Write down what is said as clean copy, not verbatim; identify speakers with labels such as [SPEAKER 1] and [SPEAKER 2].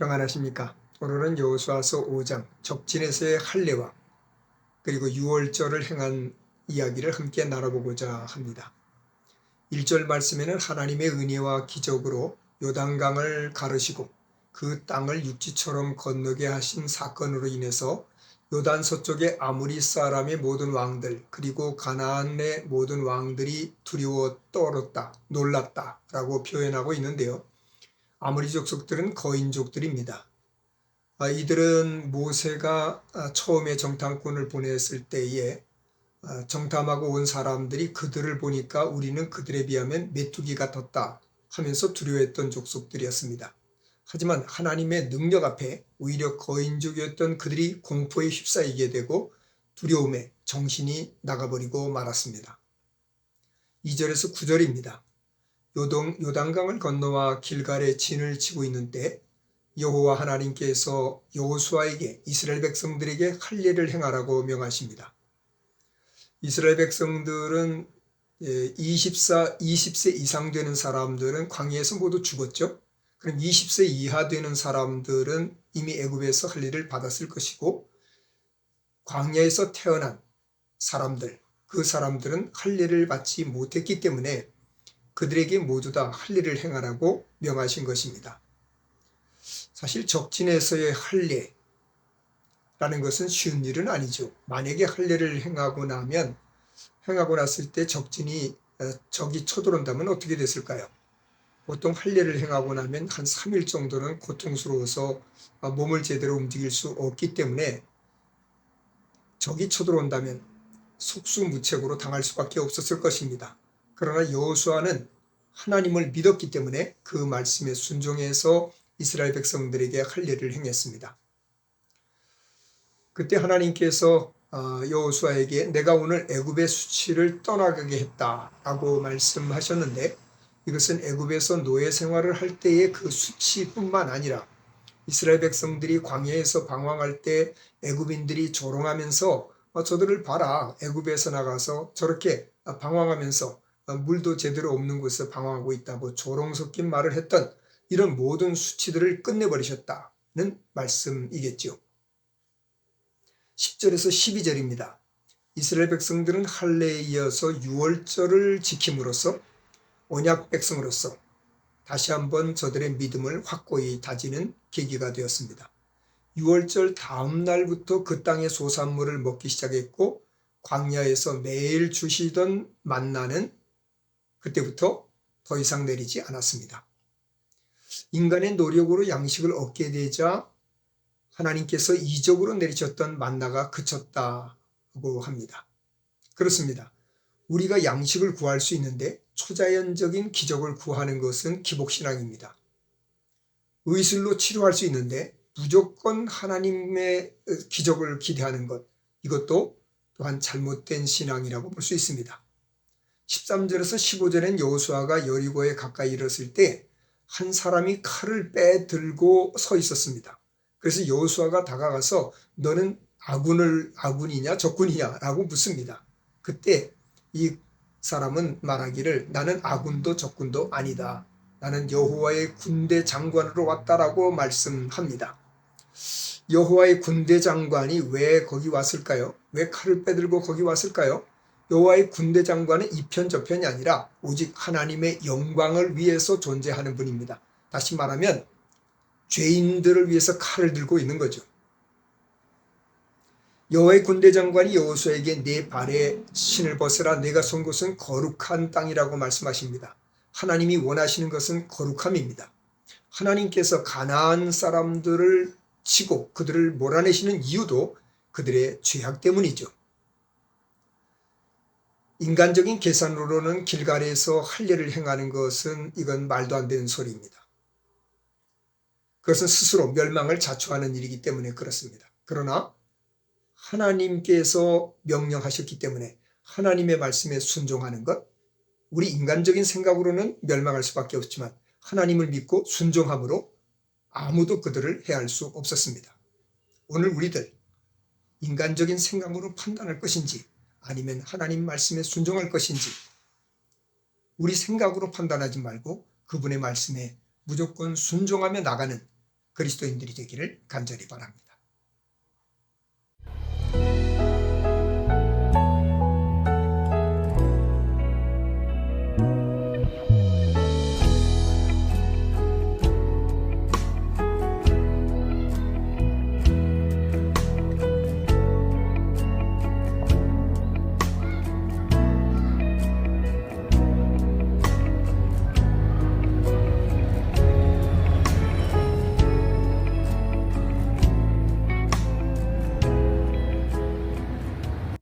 [SPEAKER 1] 평안하십니까? 오늘은 여호수아서 5장 적진에서의 할례와 그리고 유월절을 행한 이야기를 함께 나눠보고자 합니다. 1절 말씀에는 하나님의 은혜와 기적으로 요단강을 가르시고 그 땅을 육지처럼 건너게 하신 사건으로 인해서 요단 서쪽의 아모리 사람의 모든 왕들 그리고 가나안의 모든 왕들이 두려워 떨었다, 놀랐다라고 표현하고 있는데요. 아모리 족속들은 거인족들입니다. 이들은 모세가 처음에 정탐꾼을 보냈을 때에 정탐하고 온 사람들이 그들을 보니까 우리는 그들에 비하면 메뚜기 같았다 하면서 두려워했던 족속들이었습니다. 하지만 하나님의 능력 앞에 오히려 거인족이었던 그들이 공포에 휩싸이게 되고 두려움에 정신이 나가버리고 말았습니다. 2절에서 9절입니다. 요단강을 건너와 길갈에 진을 치고 있는 때 여호와 하나님께서 여호수아에게 이스라엘 백성들에게 할례를 행하라고 명하십니다. 이스라엘 백성들은 20세 이상 되는 사람들은 광야에서 모두 죽었죠. 그럼 20세 이하 되는 사람들은 이미 애굽에서 할례를 받았을 것이고 광야에서 태어난 사람들, 그 사람들은 할례를 받지 못했기 때문에 그들에게 모두 다 할례를 행하라고 명하신 것입니다. 사실 적진에서의 할례라는 것은 쉬운 일은 아니죠. 만약에 할례를 행하고 났을 때 적이 쳐들어온다면 어떻게 됐을까요? 보통 할례를 행하고 나면 한 3일 정도는 고통스러워서 몸을 제대로 움직일 수 없기 때문에 적이 쳐들어온다면 속수무책으로 당할 수밖에 없었을 것입니다. 그러나 여호수아는 하나님을 믿었기 때문에 그 말씀에 순종해서 이스라엘 백성들에게 할례를 행했습니다. 그때 하나님께서 여호수아에게 내가 오늘 애굽의 수치를 떠나가게 했다라고 말씀하셨는데 이것은 애굽에서 노예 생활을 할 때의 그 수치뿐만 아니라 이스라엘 백성들이 광야에서 방황할 때 애굽인들이 조롱하면서 저들을 봐라, 애굽에서 나가서 저렇게 방황하면서 물도 제대로 없는 곳에서 방황하고 있다고 조롱 섞인 말을 했던 이런 모든 수치들을 끝내버리셨다는 말씀이겠죠. 10절에서 12절입니다. 이스라엘 백성들은 할례에 이어서 유월절을 지킴으로써 언약 백성으로서 다시 한번 저들의 믿음을 확고히 다지는 계기가 되었습니다. 유월절 다음 날부터 그 땅의 소산물을 먹기 시작했고 광야에서 매일 주시던 만나는 그때부터 더 이상 내리지 않았습니다. 인간의 노력으로 양식을 얻게 되자 하나님께서 이적으로 내리셨던 만나가 그쳤다고 합니다. 그렇습니다. 우리가 양식을 구할 수 있는데 초자연적인 기적을 구하는 것은 기복신앙입니다. 의술로 치료할 수 있는데 무조건 하나님의 기적을 기대하는 것, 이것도 또한 잘못된 신앙이라고 볼 수 있습니다. 13절에서 15절엔 여호수아가 여리고에 가까이 이르렀을 때 한 사람이 칼을 빼들고 서 있었습니다. 그래서 여호수아가 다가가서 너는 아군이냐 적군이냐 라고 묻습니다. 그때 이 사람은 말하기를 나는 아군도 적군도 아니다. 나는 여호와의 군대 장관으로 왔다라고 말씀합니다. 여호와의 군대 장관이 왜 거기 왔을까요? 왜 칼을 빼들고 거기 왔을까요? 여호와의 군대 장관은 이편저편이 아니라 오직 하나님의 영광을 위해서 존재하는 분입니다. 다시 말하면 죄인들을 위해서 칼을 들고 있는 거죠. 여호와의 군대 장관이 여호수아에게 내 발에 신을 벗으라 내가 선 곳은 거룩한 땅이라고 말씀하십니다. 하나님이 원하시는 것은 거룩함입니다. 하나님께서 가나안 사람들을 치고 그들을 몰아내시는 이유도 그들의 죄악 때문이죠. 인간적인 계산으로는 길갈에서 할례를 행하는 것은 이건 말도 안 되는 소리입니다. 그것은 스스로 멸망을 자초하는 일이기 때문에 그렇습니다. 그러나 하나님께서 명령하셨기 때문에 하나님의 말씀에 순종하는 것, 우리 인간적인 생각으로는 멸망할 수밖에 없지만 하나님을 믿고 순종함으로 아무도 그들을 해할 수 없었습니다. 오늘 우리들 인간적인 생각으로 판단할 것인지 아니면 하나님 말씀에 순종할 것인지 우리 생각으로 판단하지 말고 그분의 말씀에 무조건 순종하며 나가는 그리스도인들이 되기를 간절히 바랍니다.